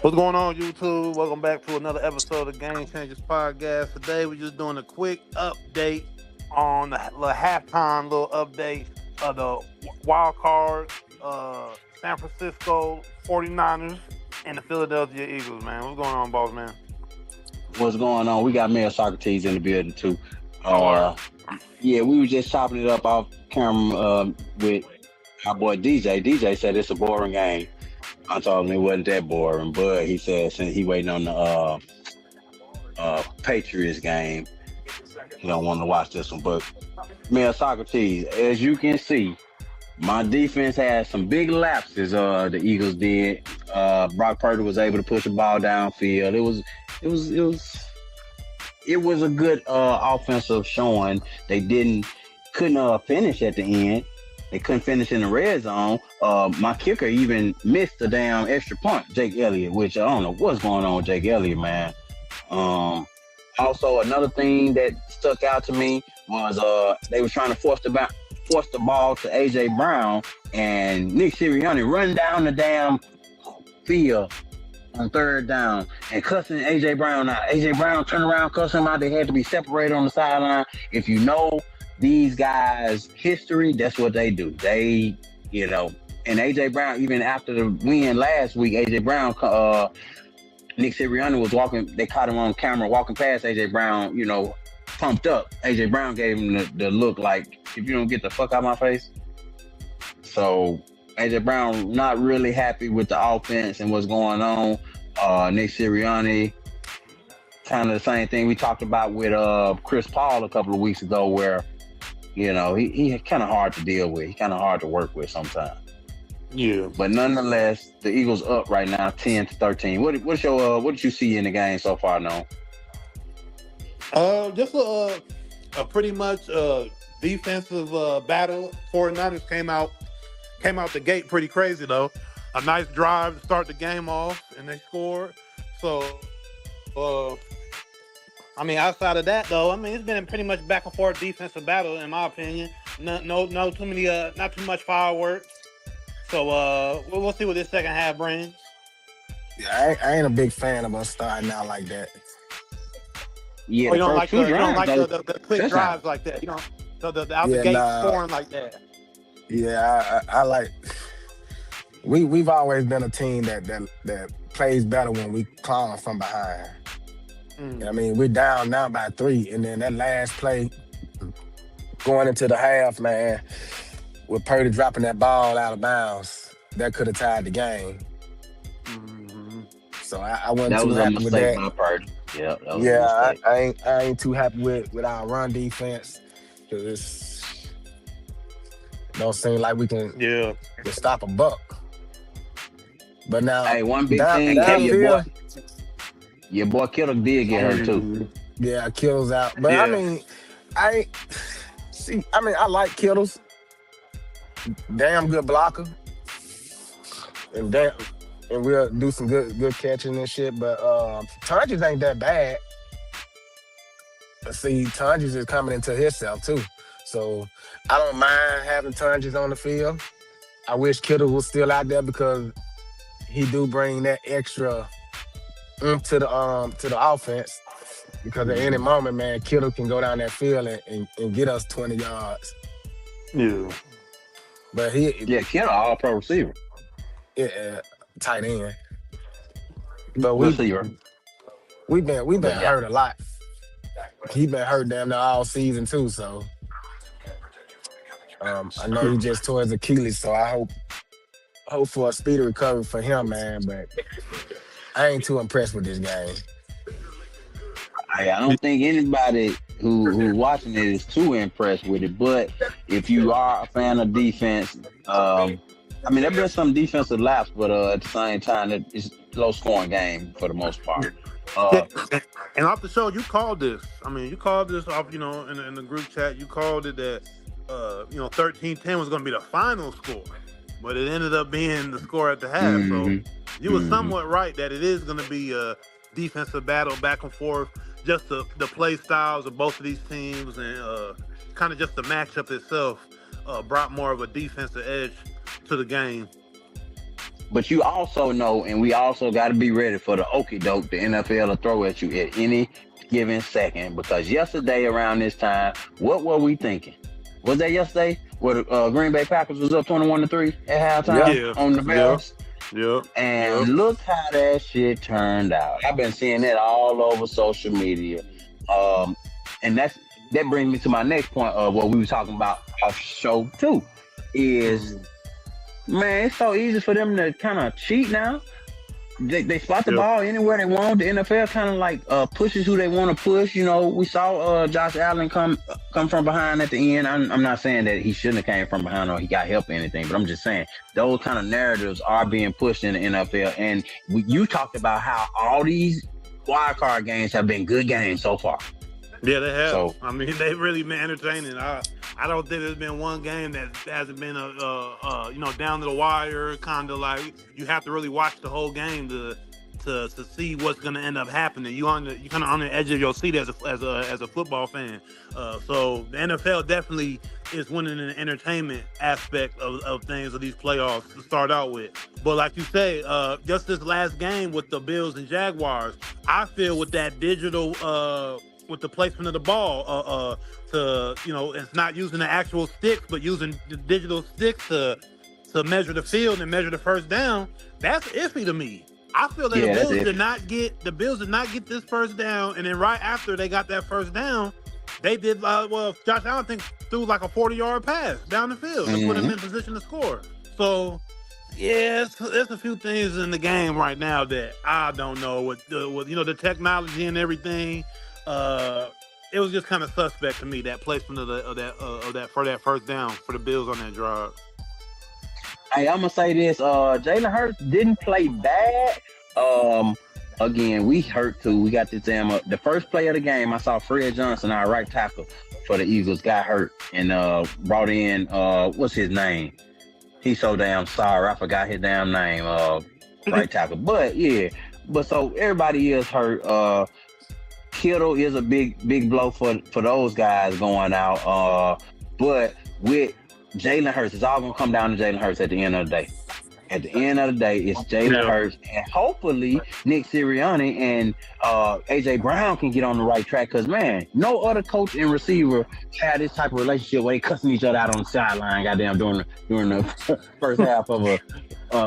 What's going on, YouTube? Welcome back to another episode of Game Changers Podcast. Today, we're just doing a quick update on the halftime little update of the wild card San Francisco 49ers and the Philadelphia Eagles, man. What's going on, boss, man? What's going on? We got Mayor Socrates in the building, too. How are Yeah, we were just chopping it up off camera with our boy DJ. DJ said it's a boring game. I told him it wasn't that boring, but he said since he waiting on the Patriots game, he don't want to watch this one. But Mayor Socrates, as you can see, my defense had some big lapses. The Eagles did. Brock Purdy was able to push the ball downfield. It was a good offensive showing. They couldn't finish at the end. They couldn't finish in the red zone. My kicker even missed the damn extra point, Jake Elliott, which I don't know what's going on with Jake Elliott, man. Also, another thing that stuck out to me was they were trying to force the ball to A.J. Brown, and Nick Sirianni run down the damn field on third down and cussing A.J. Brown out. A.J. Brown turned around, cussing him out. They had to be separated on the sideline. If you know these guys' history, that's what they do. They, and A.J. Brown, even after the win last week, A.J. Brown, Nick Sirianni was walking, they caught him on camera walking past A.J. Brown, pumped up. A.J. Brown gave him the look like, if you don't get the fuck out of my face. So A.J. Brown not really happy with the offense and what's going on. Nick Sirianni, kind of the same thing we talked about with Chris Paul a couple of weeks ago, where he kind of hard to deal with. He kind of hard to work with sometimes. Yeah. But nonetheless, the Eagles up right now, 10-13. What did you see in the game so far, No? Just a pretty much defensive battle. 49ers came out the gate pretty crazy, though. A nice drive to start the game off, and they scored. So, outside of that, though, it's been a pretty much back and forth defensive battle, in my opinion. Not too much fireworks. So, we'll see what this second half brings. Yeah, I ain't a big fan of us starting out like that. Yeah, you don't like the quick drives like that. The out the gate scoring like that. Yeah, I like. We've always been a team that plays better when we climb from behind. We're down now by 3, and then that last play going into the half, man, with Purdy dropping that ball out of bounds, that could have tied the game. Mm-hmm. So I wasn't too happy with that. That was a mistake by Purdy. Yeah, I ain't too happy with our run defense, because it don't seem like we can stop a buck. But now, hey, one big thing, your boy Kittle did get hurt too. Yeah, Kittle's out. But I like Kittle's. Damn good blocker. And we'll do some good catching and shit. But Tunges ain't that bad. But see, Tunges is coming into himself too. So I don't mind having Tunges on the field. I wish Kittle was still out there, because he do bring that extra to the offense. Because at any moment, man, Kittle can go down that field and get us 20 yards. Yeah. But Kittle all pro receiver. Yeah, tight end. But we've been hurt a lot. He been hurt damn near all season too. So I know he just tore his Achilles. So I hope for a speedy recovery for him, man. But I ain't too impressed with this game. I don't think anybody who watching it is too impressed with it. But if you are a fan of defense, there's been some defensive laps, but at the same time, it's a low-scoring game for the most part. And off the show, you called this. You called this off, in the group chat. You called it that, 13-10 was going to be the final score. But it ended up being the score at the half. So you were somewhat right that it is going to be a defensive battle back and forth. Just the play styles of both of these teams, and kind of just the matchup itself brought more of a defensive edge to the game. But you also know, and we also got to be ready for the okie doke the NFL will throw at you at any given second. Because yesterday around this time, what were we thinking? Was that yesterday where the Green Bay Packers was up 21-3 at halftime on the Bears? Yep. And look how that shit turned out. I've been seeing that all over social media. And that brings me to my next point of what we were talking about off show too. Is man, it's so easy for them to kind of cheat now. They spot the ball anywhere they want. The NFL kind of like pushes who they want to push. You know, we saw Josh Allen come from behind at the end. I'm not saying that he shouldn't have came from behind or he got help or anything, but I'm just saying those kind of narratives are being pushed in the NFL. And you talked about how all these wild card games have been good games so far. Yeah, they have. So, I mean, they've really been entertaining. I don't think there's been one game that hasn't been down to the wire, kind of like you have to really watch the whole game to see what's going to end up happening. You kind of on the edge of your seat as a football fan. So the NFL definitely is winning in the entertainment aspect of things of these playoffs to start out with. But like you say, just this last game with the Bills and Jaguars, I feel with that digital. With the placement of the ball, it's not using the actual sticks, but using the digital sticks to measure the field and measure the first down. That's iffy to me. I feel that the Bills did not get this first down, and then right after they got that first down, they did. Josh Allen threw like a 40-yard pass down the field to put him in position to score. So. Yeah, there's a few things in the game right now that I don't know with the technology and everything. It was just kind of suspect to me, that placement of that for that first down for the Bills on that drive. Hey, I'm gonna say this: Jalen Hurts didn't play bad. Again, we hurt too. We got this damn the first play of the game. I saw Fred Johnson, our right tackle for the Eagles, got hurt and brought in what's his name? He's so damn sorry. I forgot his damn name. Right tackle. But so everybody is hurt. Kittle is a big blow for those guys going out. But with Jalen Hurts, it's all gonna come down to Jalen Hurts at the end of the day. At the end of the day, it's Jalen Hurts, and hopefully Nick Sirianni and AJ Brown can get on the right track. Because man, no other coach and receiver had this type of relationship where they cussing each other out on the sideline, goddamn, during the first half of a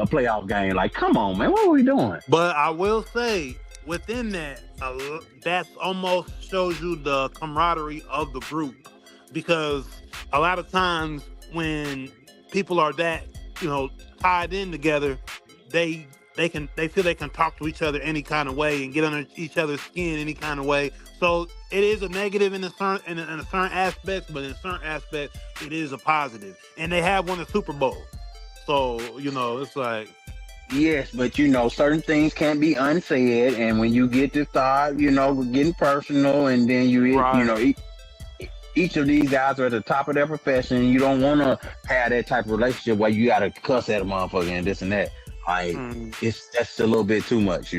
playoff game. Like, come on, man, what are we doing? But I will say, within that, that almost shows you the camaraderie of the group, because a lot of times when people are that tied in together, they feel they can talk to each other any kind of way and get under each other's skin any kind of way. So it is a negative in a certain aspect, but in certain aspects it is a positive. And they have won a Super Bowl, so it's like. Yes, but certain things can't be unsaid, and when you get to start, we're getting personal, and then each of these guys are at the top of their profession. You don't want to have that type of relationship where you got to cuss at a motherfucker and this and that. That's a little bit too much,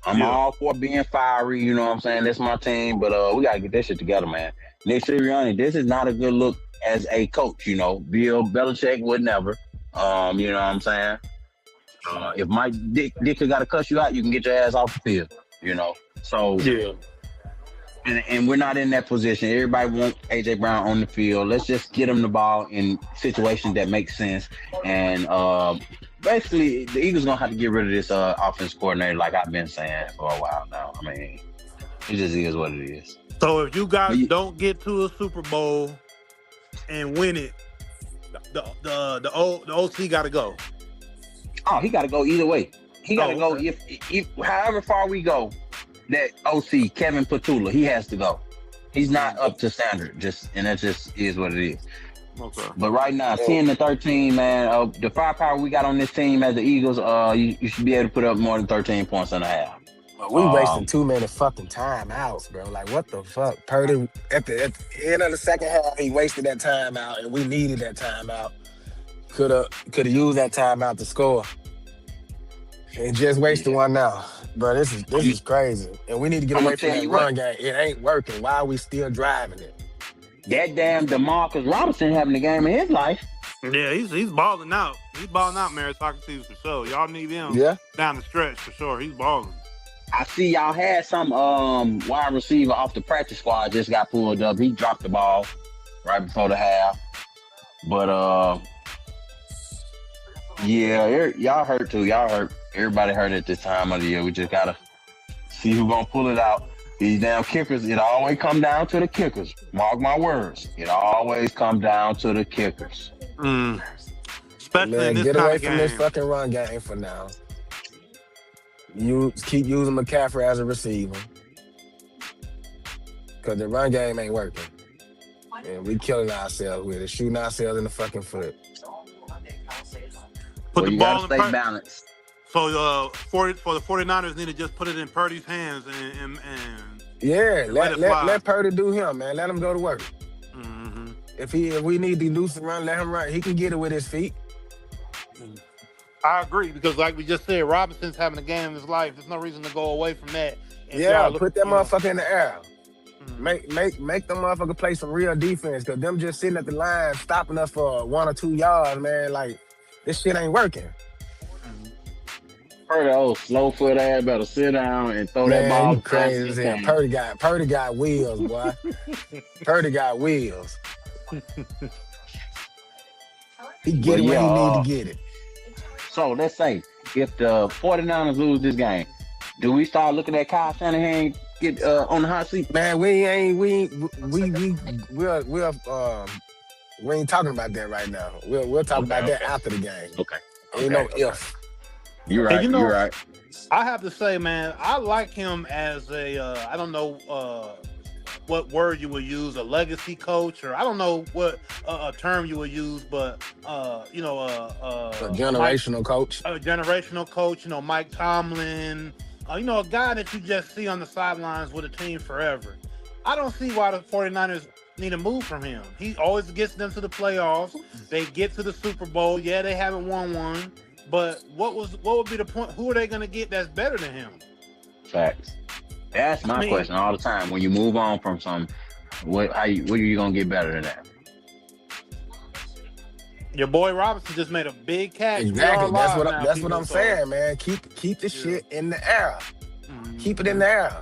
I'm all for being fiery, you know what I'm saying? That's my team, but we got to get that shit together, man. Nick Sirianni, this is not a good look as a coach, Bill Belichick would never, you know what I'm saying? If Mike Dicker got to cuss you out, you can get your ass off the field, So, and we're not in that position. Everybody wants AJ Brown on the field. Let's just get him the ball in situations that make sense. And basically, the Eagles gonna have to get rid of this offense coordinator, like I've been saying for a while now. I mean, it just is what it is. So if you guys don't get to a Super Bowl and win it, the OC got to go. Oh, he got to go either way. He got to go if however far we go. That OC Kevin Petula, he has to go. He's not up to standard. And that just is what it is. Okay. But right now, 10-13, man. The firepower we got on this team as the Eagles, you should be able to put up more than 13 points and a half. We wasting 2 minute fucking timeouts, bro. Like, what the fuck? Purdy at the end of the second half, he wasted that timeout, and we needed that timeout. Could have used that timeout to score. And just wasted one now. Bro, this is crazy. And we need to get away from that run game. It ain't working. Why are we still driving it? That damn DeMarcus Robinson having the game of his life. Yeah, he's balling out. He's balling out, Meritocracy for sure. Y'all need him down the stretch for sure. He's balling. I see y'all had some wide receiver off the practice squad just got pulled up. He dropped the ball right before the half. But yeah, y'all hurt too. Y'all hurt. Everybody hurt at this time of the year. We just gotta see who's gonna pull it out. These damn kickers, it always come down to the kickers. Mark my words. It always come down to the kickers. Especially Man, in this get kind away of from game. this fucking run game for now. You keep using McCaffrey as a receiver. Because the run game ain't working. And we killing ourselves with it, shooting ourselves in the fucking foot. Put the you ball gotta in stay balanced. So for the 49ers need to just put it in Purdy's hands and Yeah, let it fly. let Purdy do him, man. Let him go to work. Mm-hmm. If we need to do some run, let him run. He can get it with his feet. I agree because, like we just said, Robinson's having a game of his life. There's no reason to go away from that. Yeah, put that motherfucker in the air. Mm-hmm. Make them motherfucker play some real defense because them just sitting at the line stopping us for 1 or 2 yards, man. Like this shit ain't working. Purdy, old slow foot ass, better sit down and throw that ball. You crazy as hell. Purdy got wheels, boy. Purdy got wheels. He get it when he need to get it. So let's say if the 49ers lose this game, do we start looking at Kyle Shanahan get on the hot seat? Man, we ain't talking about that right now. We'll talk about that after the game. Okay. Ain't no if. You're right. You're right. I have to say, man, I like him as a I don't know what word you would use, a legacy coach, or I don't know what a term you would use, but a generational coach. A generational coach, Mike Tomlin, a guy that you just see on the sidelines with a team forever. I don't see why the 49ers need to move from him. He always gets them to the playoffs. They get to the Super Bowl. Yeah, they haven't won one, but what would be the point? Who are they going to get that's better than him? Facts. That's my question all the time. When you move on from something, what are you gonna get better than that? Your boy Robinson just made a big catch. Exactly. That's what I'm saying, man. Keep the shit in the air. Mm-hmm. Keep it in the air.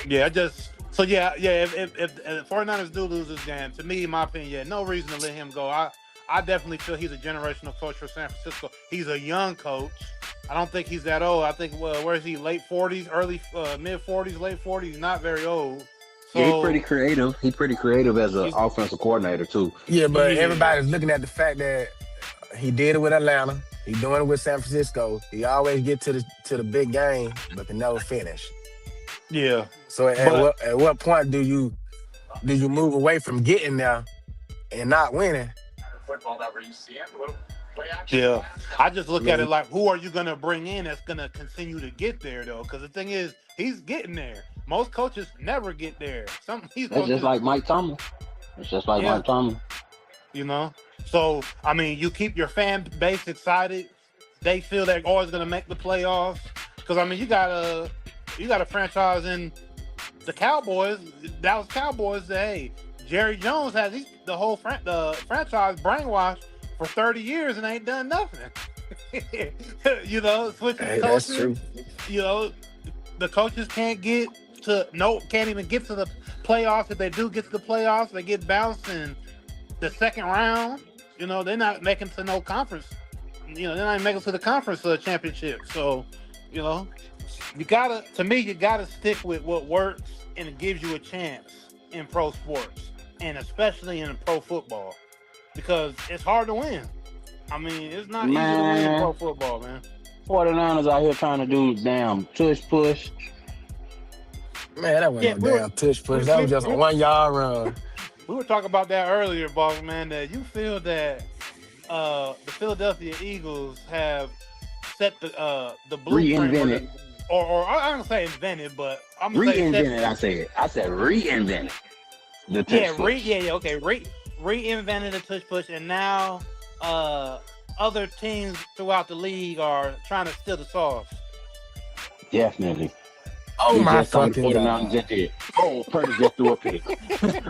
Yeah, If the 49ers do lose this game, to me, in my opinion, no reason to let him go. I definitely feel he's a generational coach for San Francisco. He's a young coach. I don't think he's that old. I think, where is he? Late 40s, mid 40s, late 40s. Not very old. So, yeah, he's pretty creative. He's pretty creative as an offensive coordinator too. Yeah, but everybody's looking at the fact that he did it with Atlanta. He's doing it with San Francisco. He always get to the big game, but can never finish. Yeah. So at what point do you move away from getting there and not winning? Yeah, I just look at it like, who are you going to bring in that's going to continue to get there, though? Because the thing is, he's getting there. Most coaches never get there. That's just like Mike Tomlin. It's just like Mike Tomlin. So, I mean, you keep your fan base excited. They feel they're always going to make the playoffs. Because, I mean, you got a franchise in the Cowboys, Dallas Cowboys, that, hey, Jerry Jones has the whole franchise brainwashed for 30 years and ain't done nothing. Switching coaches. That's true. The coaches can't even get to the playoffs. If they do get to the playoffs, they get bounced in the second round. They're not making to no conference. They're not making to the conference championship. So, you gotta stick with what works and it gives you a chance in pro sports and especially in pro football. Because it's hard to win. I mean, it's not easy to win in pro football, man. 49ers out here trying to do damn tush push. Man, that wasn't no damn tush push. That was just a 1 yard run. We were talking about that earlier, boss man, that you feel that the Philadelphia Eagles have set the blueprint. Reinvented. Or I'm going to say invented, but I'm going to say reinvented. I said reinvented. The tush push. Reinvented the tush push, and now other teams throughout the league are trying to steal the sauce. Definitely. Oh He my just on the fucking 49 god. just did. Oh, Purdy just threw a pick.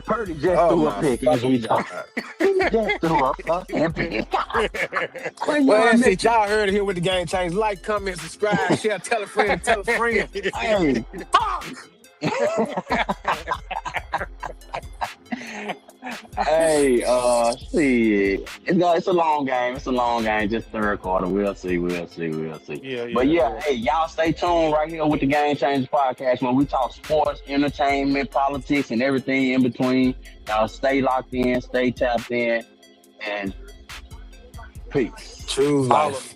Purdy just Oh threw a my pick as we fucking talk. god. He just threw a fucking pick. Well, you Well, know, that's Nick, it. Y'all heard it here with the Game Change. Like, comment, subscribe, share, tell a friend, tell a friend. hey, Fuck! hey, shit. It's a long game. It's a long game. Just third quarter. We'll see. Yeah, But yeah. hey, y'all stay tuned right here with the Game Changers podcast when we talk sports, entertainment, politics, and everything in between. Y'all stay locked in, stay tapped in, and peace. Choose Follow life.